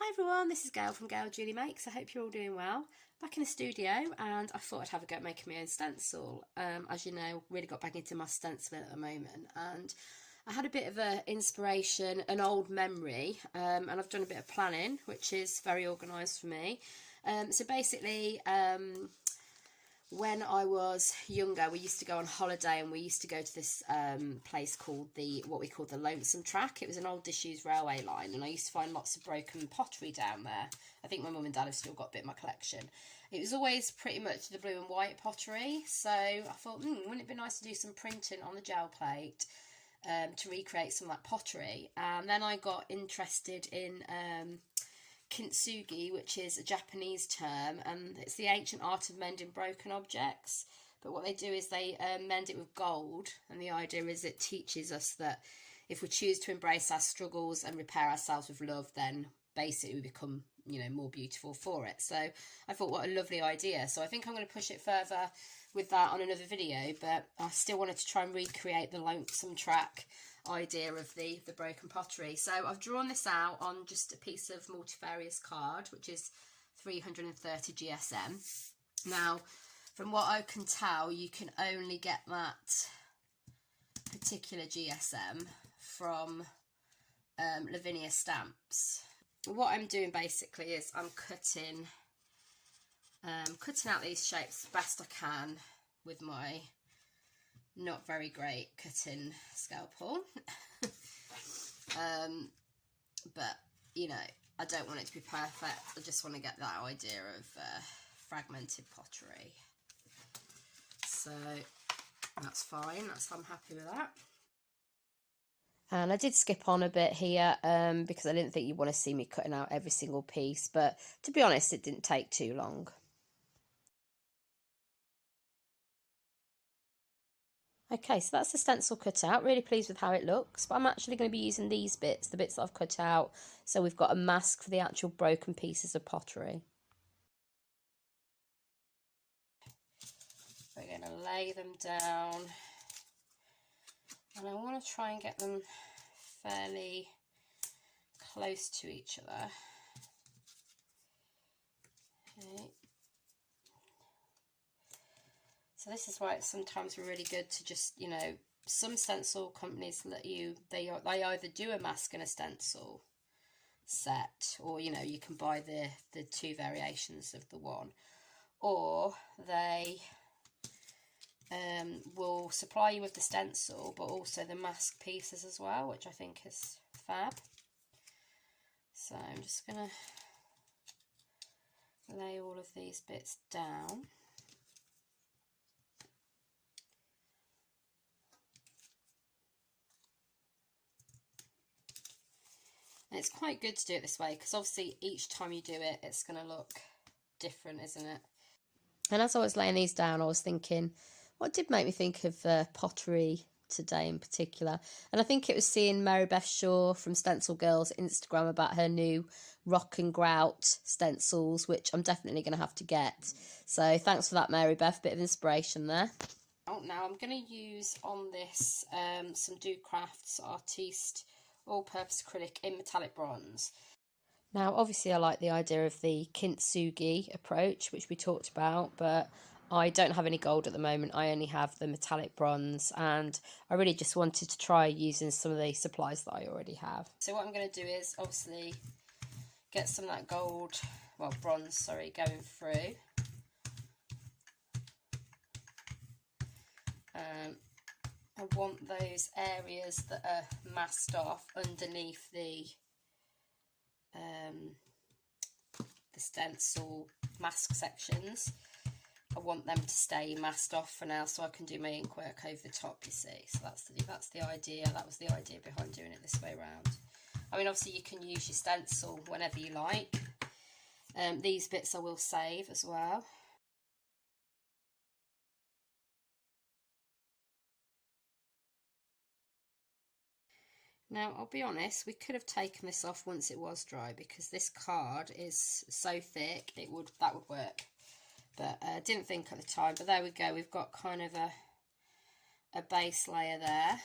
Hi everyone, this is Gail from Gail Julie Makes. I hope you're all doing well. Back in the studio, and I thought I'd have a go at making my own stencil. As you know, really got back into my stenciling at the moment, and I had a bit of an inspiration, an old memory, and I've done a bit of planning, which is very organised for me. So basically, when I was younger, we used to go on holiday, and we used to go to this place called what we called the Lonesome Track. It was an old disused railway line, and I used to find lots of broken pottery down there. I think my mum and dad have still got a bit in my collection. It was always pretty much the blue and white pottery, so I thought, wouldn't it be nice to do some printing on the gel plate to recreate some of that pottery? And then I got interested in Kintsugi, which is a Japanese term, and it's the ancient art of mending broken objects. But what they do is they mend it with gold, and the idea is it teaches us that if we choose to embrace our struggles and repair ourselves with love, then basically we become, more beautiful for it. So I thought, what a lovely idea. So I think I'm going to push it further with that on another video, but I still wanted to try and recreate the Lonesome Track idea of the broken pottery. So I've drawn this out on just a piece of multifarious card, which is 330 GSM. Now, from what I can tell, you can only get that particular GSM from Lavinia stamps. What I'm doing basically is I'm cutting out these shapes the best I can with my not very great cutting scalpel. But I don't want it to be perfect. I just want to get that idea of fragmented pottery. So that's fine. I'm happy with that. And I did skip on a bit here because I didn't think you'd want to see me cutting out every single piece, but to be honest, it didn't take too long. Okay, so that's the stencil cut out. Really pleased with how it looks, but I'm actually going to be using these bits, the bits that I've cut out, so we've got a mask for the actual broken pieces of pottery. We're going to lay them down, and I want to try and get them fairly close to each other. Okay. So this is why it's sometimes really good to just, some stencil companies let you, they either do a mask and a stencil set, or, you can buy the two variations of the one, or they will supply you with the stencil, but also the mask pieces as well, which I think is fab. So I'm just going to lay all of these bits down. And it's quite good to do it this way, because obviously each time you do it, it's going to look different, isn't it? And as I was laying these down, I was thinking, what did make me think of pottery today in particular? And I think it was seeing Mary Beth Shaw from Stencil Girl's Instagram about her new rock and grout stencils, which I'm definitely going to have to get. So thanks for that, Mary Beth, bit of inspiration there. Now I'm going to use on this some Do Crafts Artiste all-purpose acrylic in metallic bronze. Now obviously I like the idea of the Kintsugi approach, which we talked about, but I don't have any gold at the moment. I only have the metallic bronze, and I really just wanted to try using some of the supplies that I already have. So what I'm going to do is obviously get some of that bronze, going through. I want those areas that are masked off underneath the stencil mask sections. I want them to stay masked off for now, so I can do my ink work over the top, you see. So that's the idea. That was the idea behind doing it this way around. I mean, obviously you can use your stencil whenever you like. These bits I will save as well. Now, I'll be honest, we could have taken this off once it was dry, because this card is so thick, that would work. But I didn't think at the time, but there we go. We've got kind of a base layer there.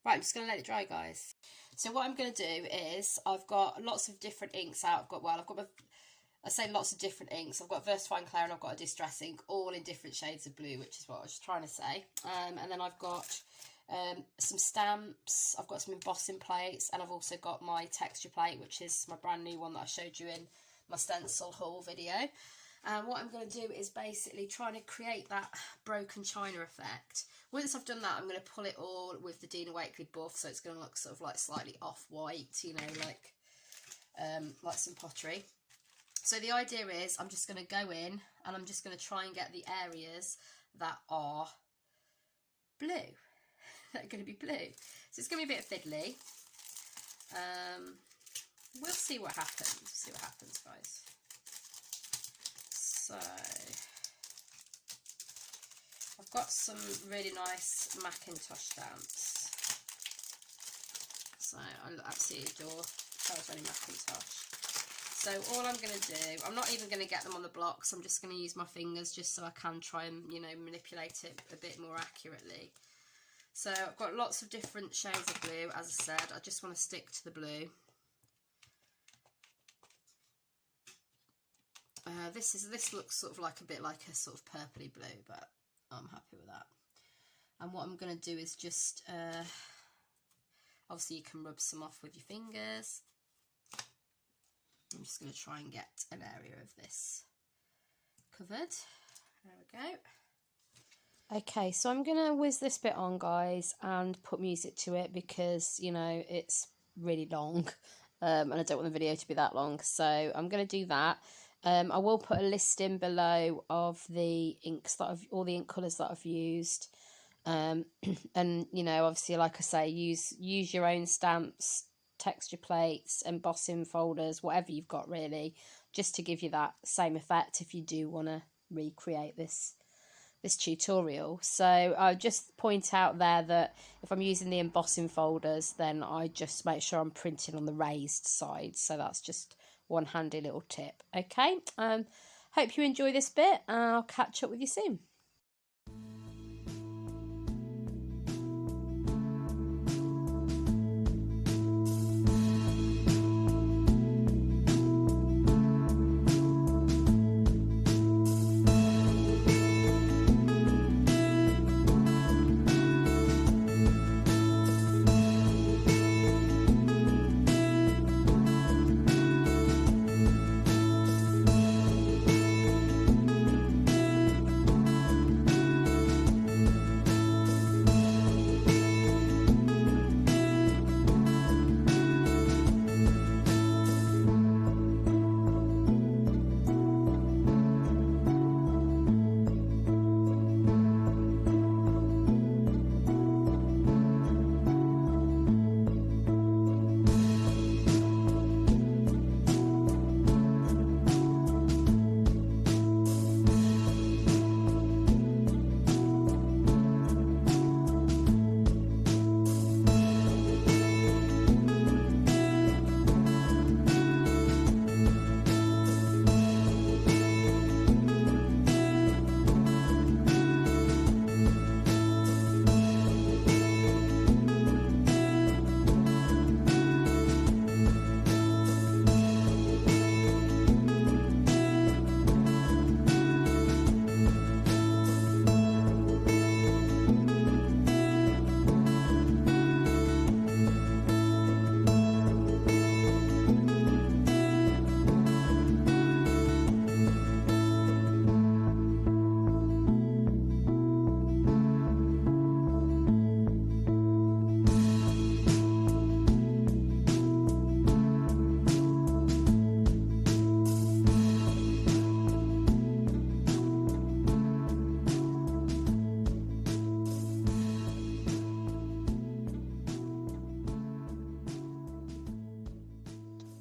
Right, I'm just going to let it dry, guys. So what I'm going to do is, I've got lots of different inks out. I say lots of different inks. I've got Versafine, Clair, and I've got a distress ink, all in different shades of blue, which is what I was trying to say. And then I've got some stamps, I've got some embossing plates, and I've also got my texture plate, which is my brand new one that I showed you in my stencil haul video. And what I'm going to do is basically trying to create that broken china effect. Once I've done that, I'm going to pull it all with the Dina Wakley buff, so it's going to look sort of like slightly off-white, you know, like some pottery. So the idea is I'm just going to go in and I'm just going to try and get the areas that are blue. That are going to be blue. So it's going to be a bit fiddly. We'll see what happens. See what happens, guys. So I've got some really nice Macintosh stamps. So I absolutely adore Twilight Macintosh. So all I'm going to do, I'm not even going to get them on the blocks, I'm just going to use my fingers just so I can try and, you know, manipulate it a bit more accurately. So I've got lots of different shades of blue, as I said. I just want to stick to the blue. This looks sort of like a bit like a sort of purpley blue, but I'm happy with that. And what I'm going to do is just, obviously you can rub some off with your fingers. I'm just going to try and get an area of this covered. There we go. Okay, so I'm going to whiz this bit on, guys, and put music to it because, you know, it's really long and I don't want the video to be that long. So I'm going to do that. I will put a list in below of the inks all the ink colours that I've used. And, you know, obviously, like I say, use your own stamps, texture plates, embossing folders, whatever you've got really, just to give you that same effect if you do want to recreate this tutorial. So I'll just point out there that if I'm using the embossing folders, then I just make sure I'm printing on the raised side. So that's just one handy little tip. Okay, hope you enjoy this bit. I'll catch up with you soon.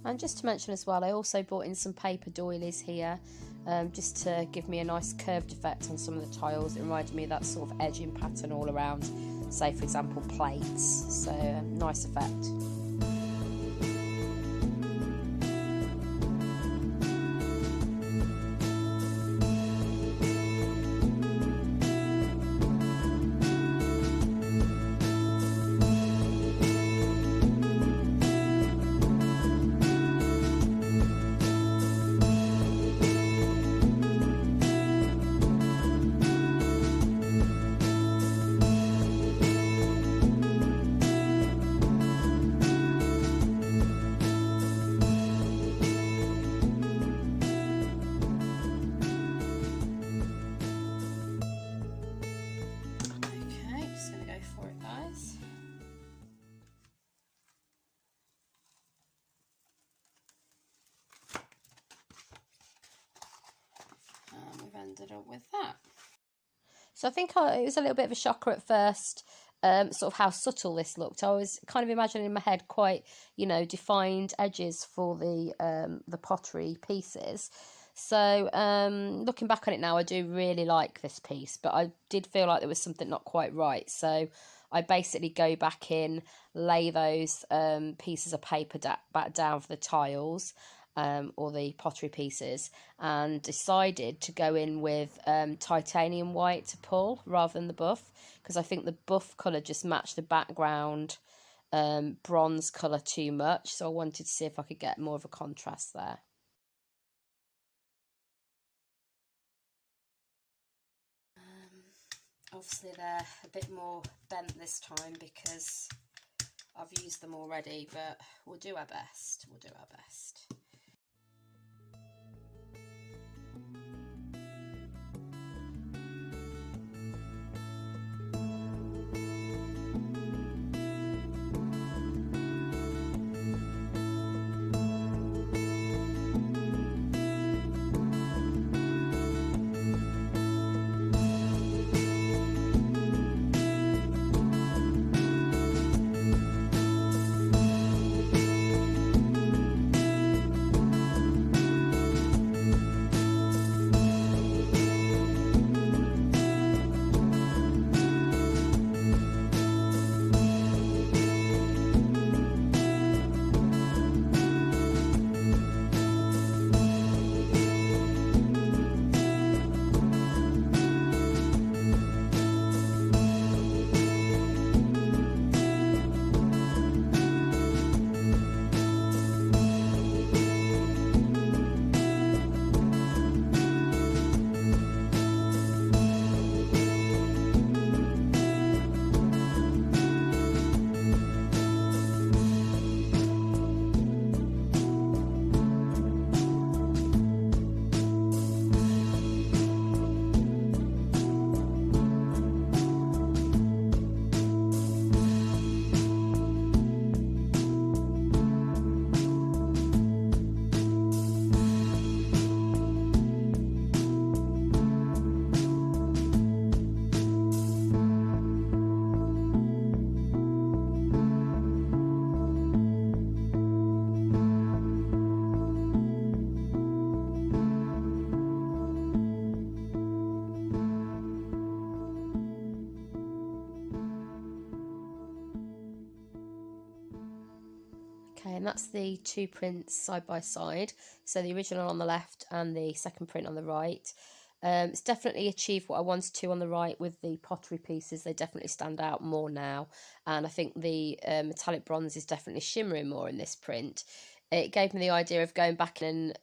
And just to mention as well, I also brought in some paper doilies here, just to give me a nice curved effect on some of the tiles. It reminded me of that sort of edging pattern all around, say for example plates, so nice effect. ended up with that. So I think it was a little bit of a shocker at first, sort of how subtle this looked. I was kind of imagining in my head quite, you know, defined edges for the pottery pieces. So looking back on it now, I do really like this piece, but I did feel like there was something not quite right. So I basically go back in, lay those pieces of paper back down for the tiles, or the pottery pieces, and decided to go in with titanium white to pull rather than the buff, because I think the buff colour just matched the background bronze colour too much, so I wanted to see if I could get more of a contrast there. Obviously they're a bit more bent this time because I've used them already, but we'll do our best. We'll do our best. Okay, and that's the two prints side by side. So the original on the left and the second print on the right. It's definitely achieved what I wanted to on the right with the pottery pieces. They definitely stand out more now. And I think the metallic bronze is definitely shimmering more in this print. It gave me the idea of going back and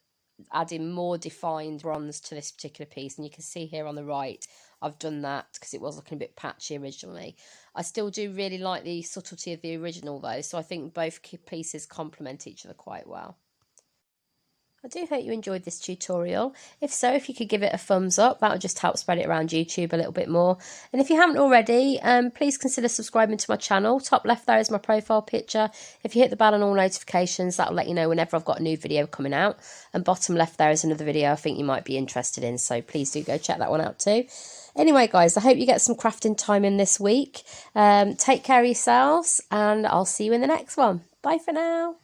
adding more defined bronze to this particular piece, and you can see here on the right I've done that because it was looking a bit patchy originally. I still do really like the subtlety of the original though, so I think both pieces complement each other quite well. I do hope you enjoyed this tutorial. If so, if you could give it a thumbs up, that would just help spread it around YouTube a little bit more. And if you haven't already, please consider subscribing to my channel. Top left there is my profile picture. If you hit the bell on all notifications, that'll let you know whenever I've got a new video coming out. And bottom left there is another video I think you might be interested in, so please do go check that one out too. Anyway, guys, I hope you get some crafting time in this week. Take care of yourselves, and I'll see you in the next one. Bye for now.